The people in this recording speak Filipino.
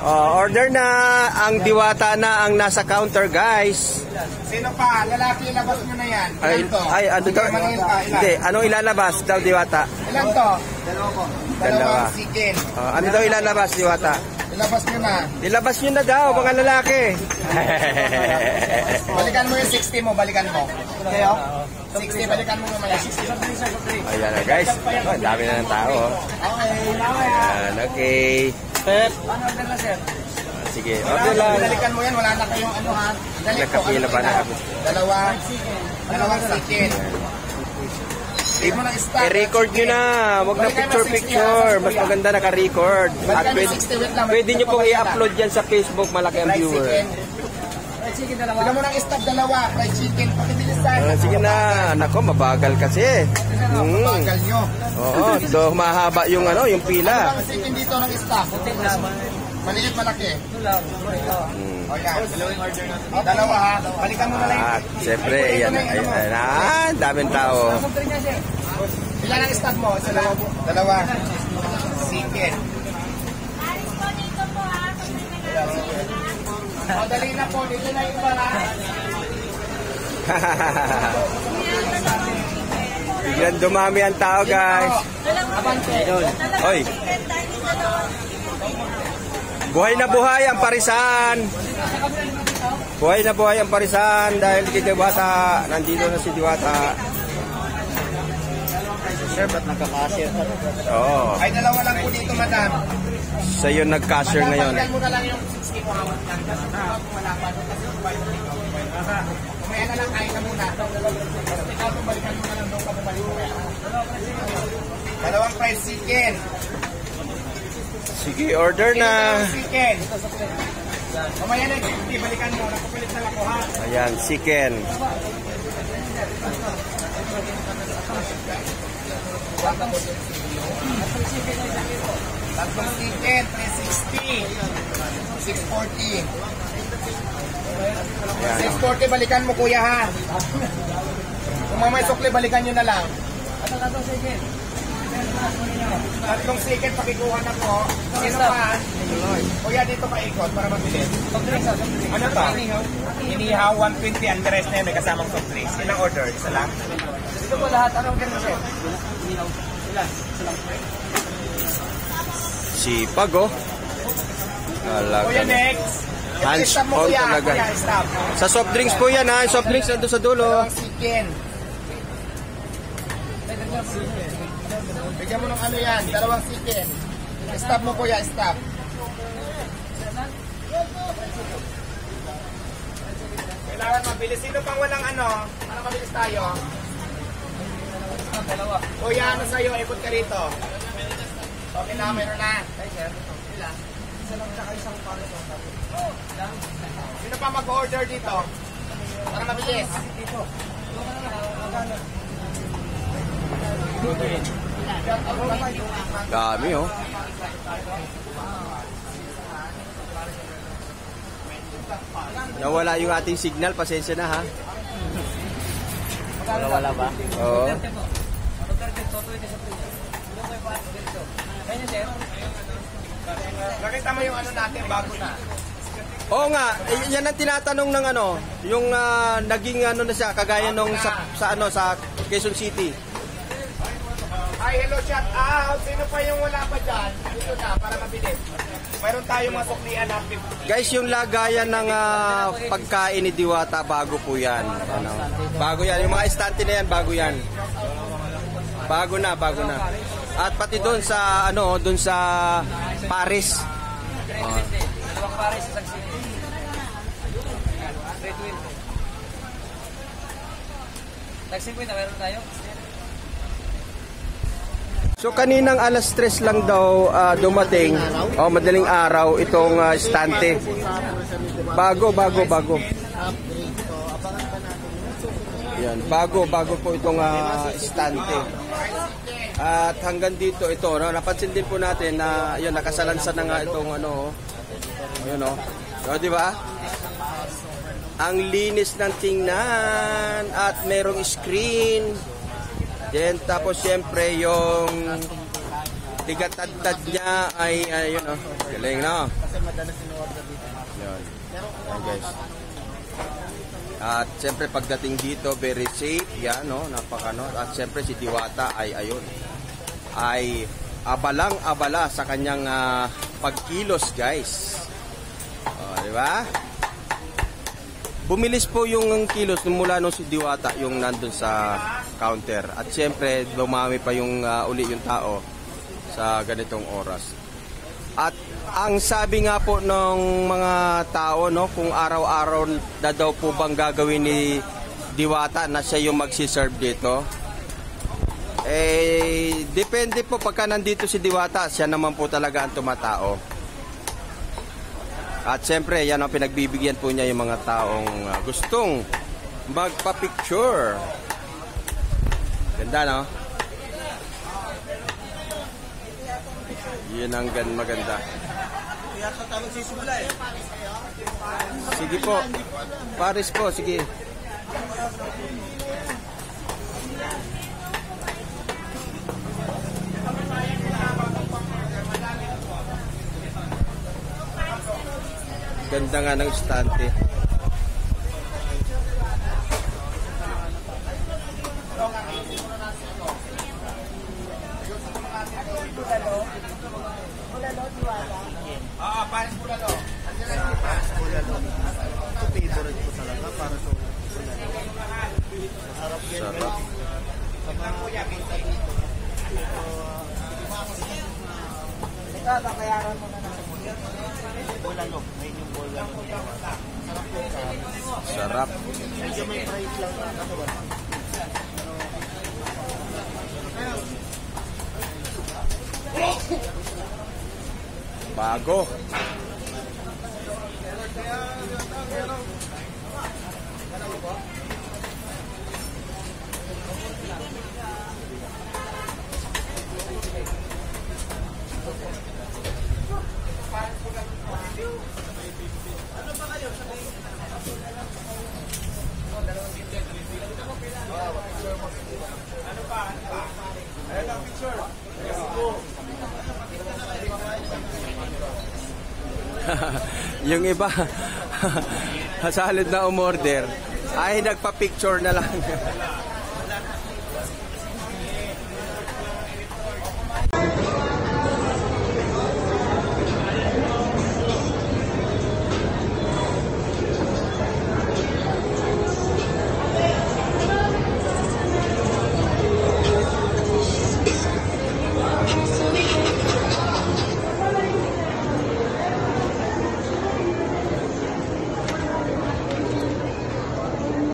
Order na. Ang diwata na ang nasa counter, guys. Sino pa? Lalaki, ilabas nyo na yan. Ilan to? Ano to? Hindi, anong ilalabas daw, diwata? Ilan to? Dalawa po. Dalawang chicken. Ano daw ilalabas, diwata? Ilabas nyo na. Ilabas nyo na daw, mga lalaki. Balikan mo yung 60 mo, balikan mo. Okay, 60, balikan mo naman. Ayan na, guys. Ang dami na ng tao. Ayan, okay. Step. Ano order na, sir? Sige, order lang. Balikan mo yan, wala na kayong ano ha. Nakapila pa na ako. Dalawang chicken. I-record nyo na. Huwag na picture-picture. Mas maganda naka-record. At pwede nyo pong i-upload yan sa Facebook. Malaki ang viewer. Bigyan mo ng stop dalawa. Fried chicken. Pakibilisan. Sige na. Nako, mabagal kasi. Mabagal nyo. Oo. So, mahaba yung ano, yung pila. Ang chicken dito ng stop. Maliit, malaki. O yan. Dalawa ha. Balikan mo na lang. At siyempre, yan. Ayan. Daming tao. Ilan ang stop mo? Dalawa. Chicken. O, dali na po. Dito na yung para. Biglang dumami ang tao, guys. Oy. Buhay na buhay ang parisan. Buhay na buhay ang parisan dahil kay Diwata. Nandito na si Diwata. Sir, ba't nagka-cashier ka? Oo. Ay, dalawa lang po dito, madam. Sa yun nag-cashier ngayon. Madam, mo na lang yung 60 mo hawak lang. Kasi wala pa. Kumaya na lang, kain na muna. Ikaw, balikan mo na lang doon ka bumalik mo. Dalawang fried chicken. Sige, order na. Chicken. Kumaya na yung 50, balikan mo. Nakupilit na lang ko, ha? Ayan, chicken. Tatlong chicken, 360. 640. 640, balikan mo, kuya, ha? Kung mamay sukli, balikan nyo na lang. Tatlong chicken, pakikuha na po. Sino pa? Kuya, dito paikot para mabilis. Ano to? Inihaw 120, ang rest na yun, may kasamang soft drinks. Ilang order? Isa lang? Dito po lahat. Anong ganun siya? Inihaw. Ilan? Sipag, oh. Kuya, next. Hands on talaga. Sa soft drinks po yan, ha? Soft drinks nandun sa dulo. Dalawang chicken. Bigyan mo ng ano yan, dalawang chicken. Stop mo, kuya, stop. Kailangan mabilis. Sino pang walang ano? Para mabilis tayo. Dalawa. Kuya, ano sa'yo? Ikot ka rito. Okay na, meron na. Ay, sir. Ilan? Isa lang tsaka isang palo. Sino pa mag-order dito? Para mabilis. Dito. Dami, oh. Nawala yung ating signal. Pasensya na, ha? Wala ba? Oo. Nakita mo yung ano natin bago na. Oo nga, yan ang tinatanong ng ano, yung naging ano na siya kagaya nung sa ano sa Quezon City. Hi, hello, shout out. Sino pa yung wala pa dyan? Dito na, para mabilis. Mayroon tayong mga suklian na 50. Guys, yung lagayan ng pagkain ni Diwata, bago po yan. Ano? Bago yan. Yung mga estante na yan, bago yan. Bago na, bago na. At pati doon sa, ano, doon sa Paris. Dalawang Paris sa City. Taxi po, meron tayo. So kaninang alas 3 lang daw dumating, madaling araw itong estante. Bago. Yan, bago po itong estante. At hanggang dito ito, no, napansin din po natin na yun, nakasalansan na nga itong ano, yun, no. So, di ba? Ang linis ng tingnan at merong screen. Then tapos siyempre yung tigatad niya ay, ayun oh. Galing, no? Kasi madalas in-order dito. Yun. Ayan, guys. At siyempre pagdating dito, very safe. Yan, no? Napakano. At siyempre si Diwata ay, ayun, ay abalang-abala sa kanyang pagkilos, guys. O, di ba? Bumilis po yung kilos mula nung si Diwata yung nandun sa counter. At siyempre, dumami pa yung uli yung tao sa ganitong oras. At ang sabi nga po ng mga tao, no, kung araw-araw na daw po bang gagawin ni Diwata na siya yung magsiserve dito, eh, depende po pagka nandito si Diwata, siya naman po talaga ang tumatao. At siyempre, yan ang pinagbibigyan po niya yung mga taong gustong magpa-picture. Ganda, no? Yun ang maganda. Sige po. Paris po, sige. Ganda nga ng estante. Paris Bulalo. Ito favorite ko talaga para sa sarap yan. Sarap. Sa mga kita dito. Kakayaran mo na nasa bulalo. May yung bulalo. Sarap yun. Sarap. Medyo may price lang na katawan. Bago. Yung iba sa halid na umorder ay nagpa-picture na lang.